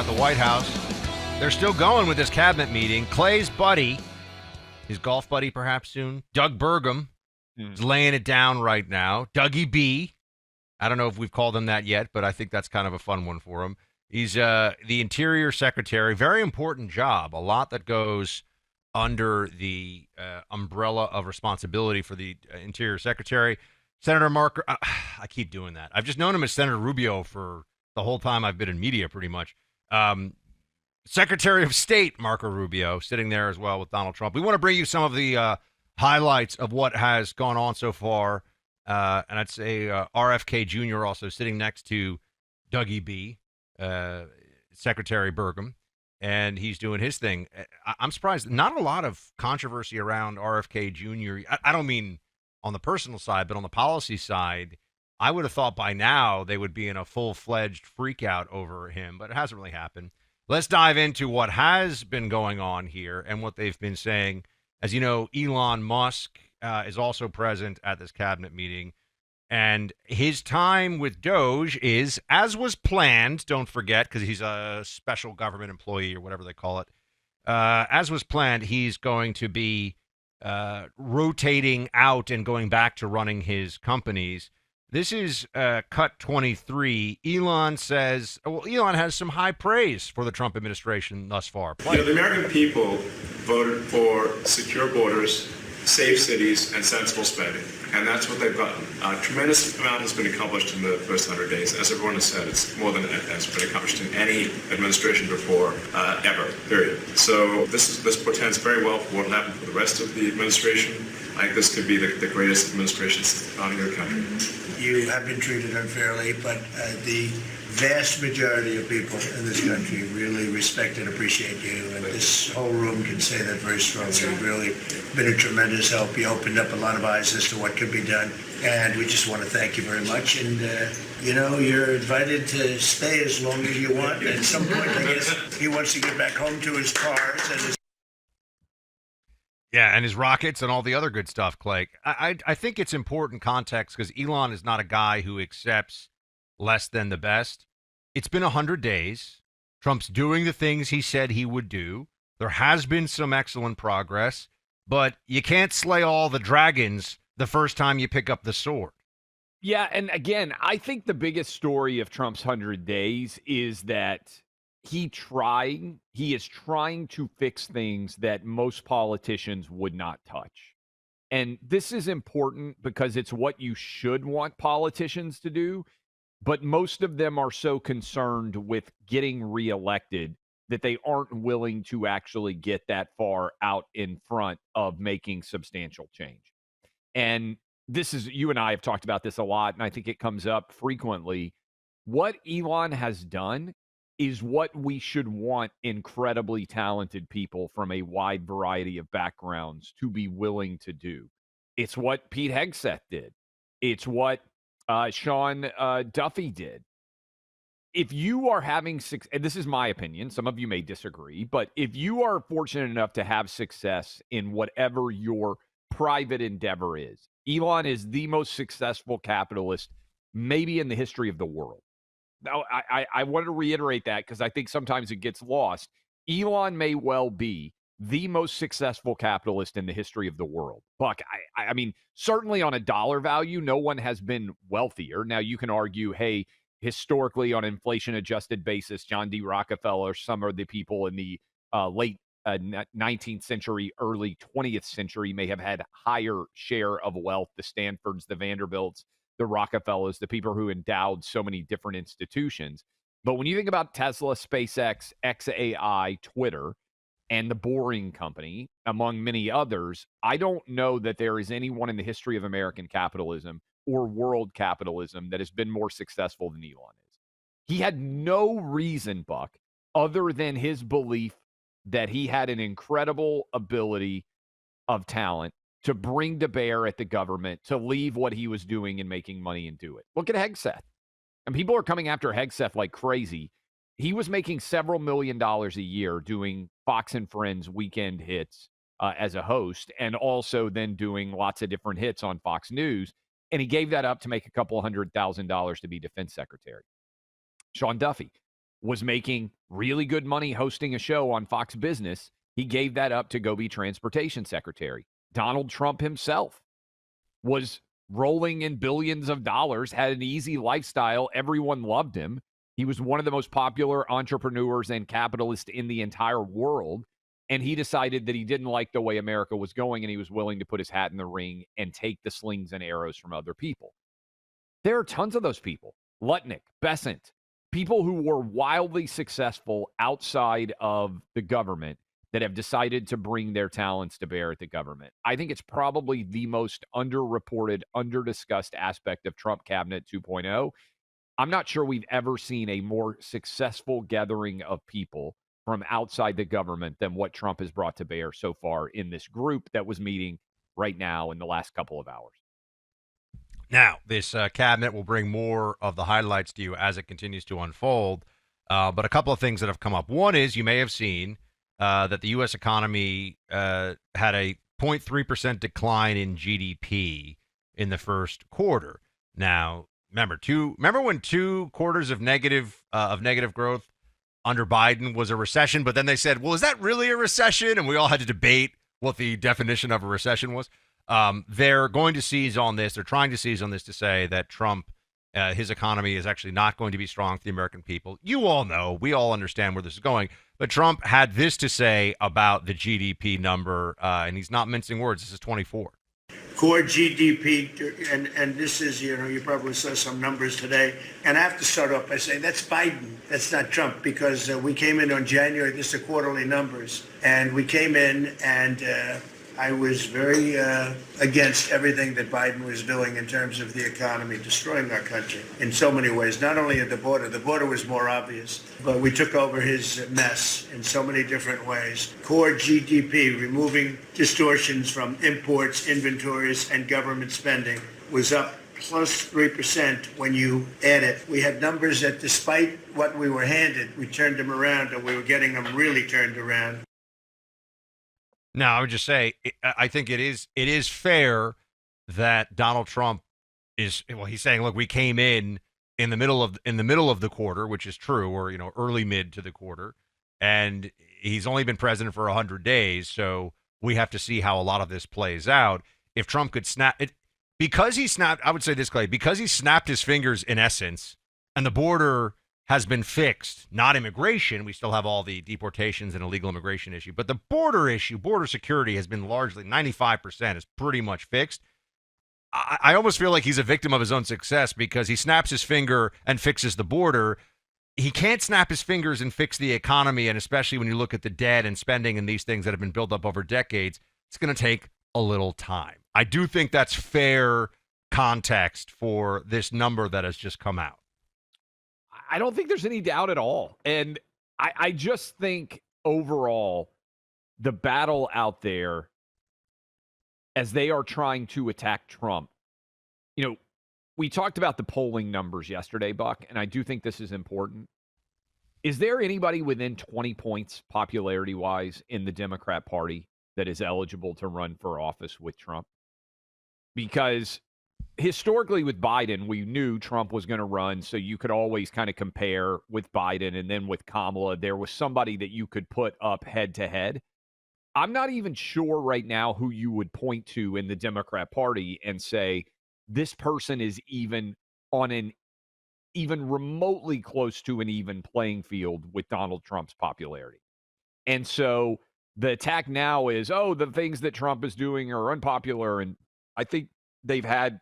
out the White House. They're still going with this cabinet meeting. Clay's buddy, his golf buddy perhaps soon, Doug Burgum, is laying it down right now. Dougie B. I don't know if we've called him that yet, but I think that's kind of a fun one for him. He's the Interior Secretary. Very important job. A lot that goes under the umbrella of responsibility for the Interior Secretary. Senator Mark, I keep doing that. I've just known him as Senator Rubio for the whole time I've been in media, pretty much. Secretary of State Marco Rubio sitting there as well with Donald Trump. We want to bring you some of the highlights of what has gone on so far. And I'd say RFK Jr. also sitting next to Dougie B., Secretary Burgum, and he's doing his thing. I'm surprised. Not a lot of controversy around RFK Jr. I don't mean on the personal side, but on the policy side, I would have thought by now they would be in a full-fledged freak out over him, but it hasn't really happened. Let's dive into what has been going on here and what they've been saying. As you know, Elon Musk is also present at this cabinet meeting, and his time with DOGE is, as was planned, don't forget, because he's a special government employee or whatever they call it, as was planned, he's going to be rotating out and going back to running his companies. This is cut 23. Elon says, well, Elon has some high praise for the Trump administration thus far. The American people voted for secure borders, safe cities, and sensible spending. And that's what they've gotten. A tremendous amount has been accomplished in the first 100 days. As everyone has said, it's more than has been accomplished in any administration before, ever, period. So this portends very well for what will happen for the rest of the administration. I think this could be the greatest administration since the founding of the country. You have been treated unfairly, but the vast majority of people in this country really respect and appreciate you, and this whole room can say that very strongly. You've really been a tremendous help. You opened up a lot of eyes as to what could be done, and we just want to thank you very much. And, you're invited to stay as long as you want. At some point, I guess, he wants to get back home to his cars and his... Yeah, and his rockets and all the other good stuff, Clay. I think it's important context because Elon is not a guy who accepts less than the best. It's been 100 days. Trump's doing the things he said he would do. There has been some excellent progress, but you can't slay all the dragons the first time you pick up the sword. Yeah, and again, I think the biggest story of Trump's 100 days is that he is trying to fix things that most politicians would not touch. And this is important because it's what you should want politicians to do. But most of them are so concerned with getting reelected that they aren't willing to actually get that far out in front of making substantial change. And this is, you and I have talked about this a lot, and I think it comes up frequently. What Elon has done is what we should want incredibly talented people from a wide variety of backgrounds to be willing to do. It's what Pete Hegseth did. It's what Sean Duffy did. If you are having success, and this is my opinion, some of you may disagree, but if you are fortunate enough to have success in whatever your private endeavor is, Elon is the most successful capitalist maybe in the history of the world. Now, I want to reiterate that because I think sometimes it gets lost. Elon may well be the most successful capitalist in the history of the world. Buck, I mean, certainly on a dollar value, no one has been wealthier. Now, you can argue, hey, historically on an inflation-adjusted basis, John D. Rockefeller, some of the people in the late 19th century, early 20th century may have had higher share of wealth, the Stanfords, the Vanderbilts, the Rockefellers, the people who endowed so many different institutions. But when you think about Tesla, SpaceX, XAI, Twitter, and the Boring Company, among many others, I don't know that there is anyone in the history of American capitalism or world capitalism that has been more successful than Elon is. He had no reason, Buck, other than his belief that he had an incredible ability of talent to bring to bear at the government, to leave what he was doing and making money and do it. Look at Hegseth. And people are coming after Hegseth like crazy. He was making several $1 million a year doing Fox and Friends weekend hits as a host, and also then doing lots of different hits on Fox News. And he gave that up to make a couple $100,000 to be defense secretary. Sean Duffy, was making really good money hosting a show on Fox Business. He gave that up to go be transportation secretary. Donald Trump himself was rolling in billions of dollars, had an easy lifestyle. Everyone loved him. He was one of the most popular entrepreneurs and capitalists in the entire world. And he decided that he didn't like the way America was going, and he was willing to put his hat in the ring and take the slings and arrows from other people. There are tons of those people. Lutnick, Besant, people who were wildly successful outside of the government that have decided to bring their talents to bear at the government. I think it's probably the most underreported, underdiscussed aspect of Trump Cabinet 2.0. I'm not sure we've ever seen a more successful gathering of people from outside the government than what Trump has brought to bear so far in this group that was meeting right now in the last couple of hours. Now, this cabinet will bring more of the highlights to you as it continues to unfold. But a couple of things that have come up. One is you may have seen that the U.S. economy had a 0.3% decline in GDP in the first quarter. Now, remember when 2 quarters of negative growth under Biden was a recession, but then they said, well, is that really a recession? And we all had to debate what the definition of a recession was. They're going to seize on this. They're trying to seize on this to say that Trump, his economy is actually not going to be strong for the American people. You all know, we all understand where this is going. But Trump had this to say about the GDP number, and he's not mincing words. This is 24. Core GDP, and this is, you probably saw some numbers today. And I have to start off by saying that's Biden. That's not Trump, because we came in on January. This is the quarterly numbers. And we came in and I was very against everything that Biden was doing in terms of the economy, destroying our country in so many ways, not only at the border. The border was more obvious, but we took over his mess in so many different ways. Core GDP, removing distortions from imports, inventories, and government spending, was up plus 3% when you add it. We had numbers that despite what we were handed, we turned them around, and we were getting them really turned around. Now, I would just say, I think it is fair that Donald Trump he's saying, look, we came in the middle of the quarter, which is true, or early mid to the quarter, and he's only been president for 100 days, so we have to see how a lot of this plays out. If Trump could snap it, because he snapped, I would say this, Clay, because he snapped his fingers in essence, and the border has been fixed, not immigration. We still have all the deportations and illegal immigration issue, but the border issue, border security has been largely 95% is pretty much fixed. I almost feel like he's a victim of his own success because he snaps his finger and fixes the border. He can't snap his fingers and fix the economy, and especially when you look at the debt and spending and these things that have been built up over decades, it's going to take a little time. I do think that's fair context for this number that has just come out. I don't think there's any doubt at all. And I just think overall, the battle out there as they are trying to attack Trump, we talked about the polling numbers yesterday, Buck, and I do think this is important. Is there anybody within 20 points popularity-wise in the Democrat Party that is eligible to run for office with Trump? Because historically with Biden, we knew Trump was going to run, so you could always kind of compare with Biden, and then with Kamala, there was somebody that you could put up head-to-head. I'm not even sure right now who you would point to in the Democrat Party and say, this person is even on an even remotely close to an even playing field with Donald Trump's popularity. And so the attack now is, the things that Trump is doing are unpopular, and I think they've had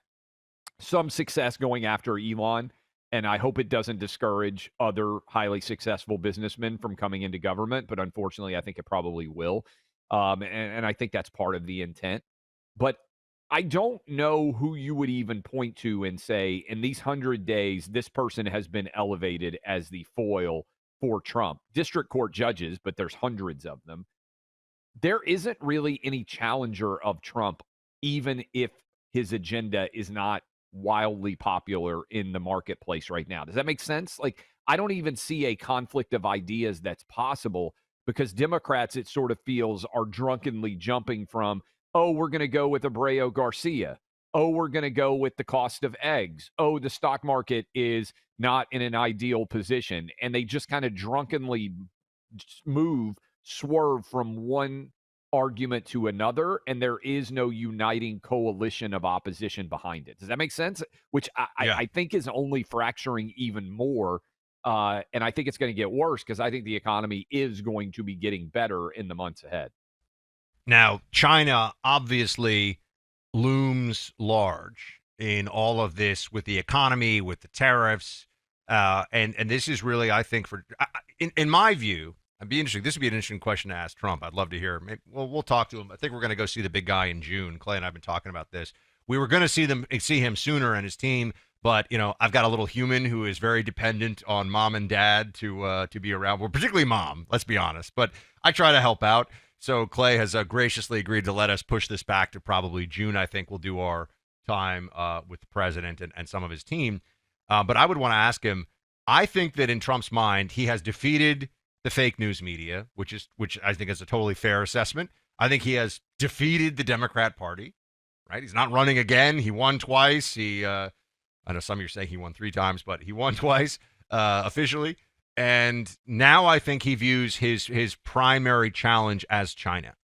some success going after Elon, and I hope it doesn't discourage other highly successful businessmen from coming into government, but unfortunately, I think it probably will, and I think that's part of the intent. But I don't know who you would even point to and say, in these 100 days, this person has been elevated as the foil for Trump. District court judges, but there's hundreds of them. There isn't really any challenger of Trump, even if his agenda is not wildly popular in the marketplace right now. Does that make sense? Like, I don't even see a conflict of ideas that's possible because Democrats, it sort of feels, are drunkenly jumping from, we're going to go with Abreu Garcia. Oh, we're going to go with the cost of eggs. Oh, the stock market is not in an ideal position. And they just kind of drunkenly swerve from one argument to another, and there is no uniting coalition of opposition behind it. Does that make sense? Which Yeah. I think is only fracturing even more. And I think it's going to get worse because I think the economy is going to be getting better in the months ahead. Now, China obviously looms large in all of this with the economy, with the tariffs, and this is really, I think, in my view, I'd be interesting. This would be an interesting question to ask Trump. I'd love to hear. Maybe, we'll talk to him. I think we're going to go see the big guy in June. Clay and I've been talking about this. We were going to see him sooner and his team, but I've got a little human who is very dependent on mom and dad to be around. Well, particularly mom. Let's be honest. But I try to help out. So Clay has graciously agreed to let us push this back to probably June. I think we'll do our time with the president and some of his team. But I would want to ask him. I think that in Trump's mind, he has defeated the fake news media, which I think is a totally fair assessment. I think he has defeated the Democrat Party, right? He's not running again. He won twice. I know some of you are saying he won 3 times, but he won twice officially. And now I think he views his primary challenge as China.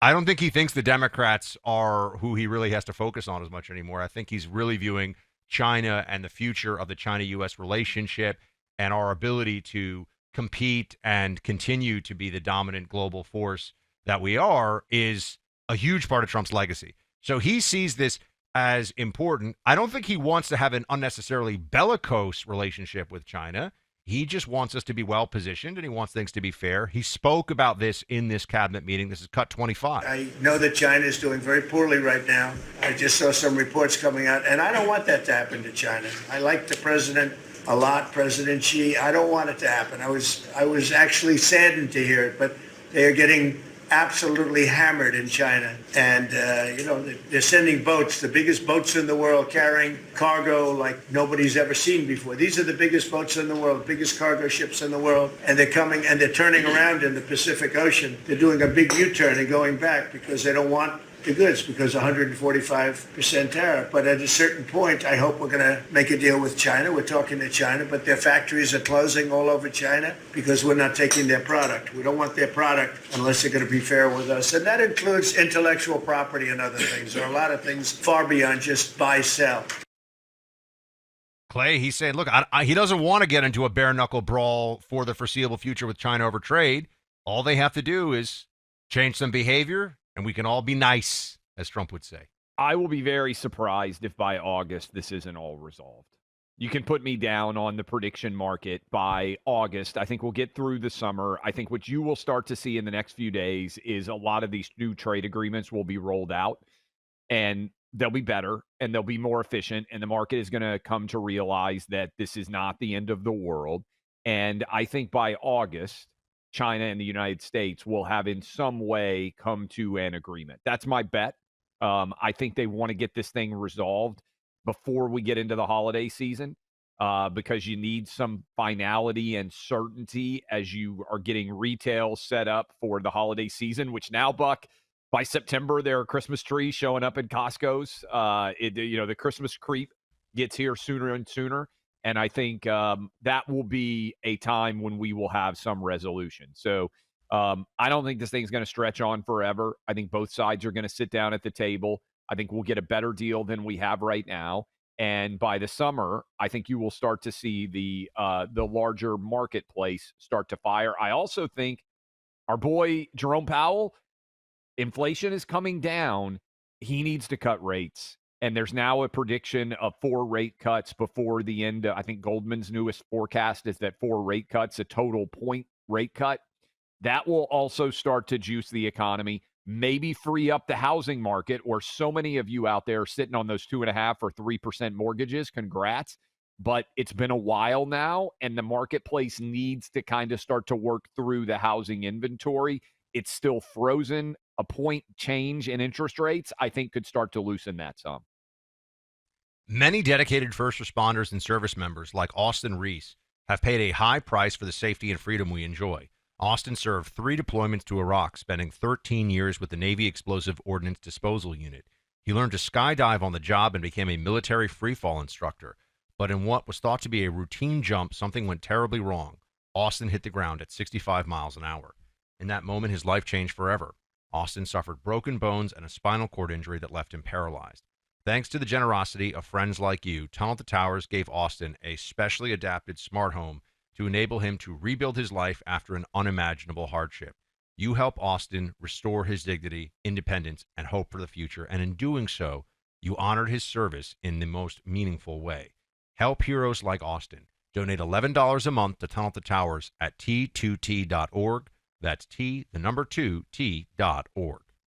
I don't think he thinks the Democrats are who he really has to focus on as much anymore. I think he's really viewing China and the future of the China-U.S. relationship and our ability to compete and continue to be the dominant global force that we are is a huge part of Trump's legacy. So he sees this as important. I don't think he wants to have an unnecessarily bellicose relationship with China. He just wants us to be well positioned, and he wants things to be fair. He spoke about this in this cabinet meeting. This is cut 25. I know that China is doing very poorly right now. I just saw some reports coming out, and I don't want that to happen to China. I like the president a lot, President Xi. I don't want it to happen. I was actually saddened to hear it, but they are getting absolutely hammered in China. And, they're sending boats, the biggest boats in the world, carrying cargo like nobody's ever seen before. These are the biggest boats in the world, biggest cargo ships in the world. And they're coming and they're turning around in the Pacific Ocean. They're doing a big U-turn and going back because they don't want the goods because 145% tariff. But at a certain point, I hope we're going to make a deal with China. We're talking to China, but their factories are closing all over China because we're not taking their product. We don't want their product unless they're going to be fair with us. And that includes intellectual property and other things. There are a lot of things far beyond just buy, sell. Clay, he's saying, look, he doesn't want to get into a bare-knuckle brawl for the foreseeable future with China over trade. All they have to do is change some behavior, and we can all be nice, as Trump would say. I will be very surprised if by August this isn't all resolved. You can put me down on the prediction market by August. I think we'll get through the summer. I think what you will start to see in the next few days is a lot of these new trade agreements will be rolled out, and they'll be better and they'll be more efficient. And the market is going to come to realize that this is not the end of the world. And I think by August, China and the United States will have in some way come to an agreement. That's my bet. I think they want to get this thing resolved before we get into the holiday season because you need some finality and certainty as you are getting retail set up for the holiday season, which now, Buck, by September, there are Christmas trees showing up in Costco's. The Christmas creep gets here sooner and sooner. And I think that will be a time when we will have some resolution. So I don't think this thing's going to stretch on forever. I think both sides are going to sit down at the table. I think we'll get a better deal than we have right now. And by the summer, I think you will start to see the larger marketplace start to fire. I also think our boy Jerome Powell, inflation is coming down. He needs to cut rates. And there's now a prediction of 4 rate cuts before the end. I think Goldman's newest forecast is that 4 rate cuts, a total point rate cut. That will also start to juice the economy, maybe free up the housing market, where so many of you out there are sitting on those 2.5% or 3% mortgages. Congrats. But it's been a while now, and the marketplace needs to kind of start to work through the housing inventory. It's still frozen. A point change in interest rates, I think, could start to loosen that some. Many dedicated first responders and service members, like Austin Reese, have paid a high price for the safety and freedom we enjoy. Austin served 3 deployments to Iraq, spending 13 years with the Navy Explosive Ordnance Disposal Unit. He learned to skydive on the job and became a military freefall instructor. But in what was thought to be a routine jump, something went terribly wrong. Austin hit the ground at 65 miles an hour. In that moment, his life changed forever. Austin suffered broken bones and a spinal cord injury that left him paralyzed. Thanks to the generosity of friends like you, Tunnel to Towers gave Austin a specially adapted smart home to enable him to rebuild his life after an unimaginable hardship. You help Austin restore his dignity, independence, and hope for the future, and in doing so, you honored his service in the most meaningful way. Help heroes like Austin. Donate $11 a month to Tunnel to Towers at T2T.org. That's T, the number 2, T.org.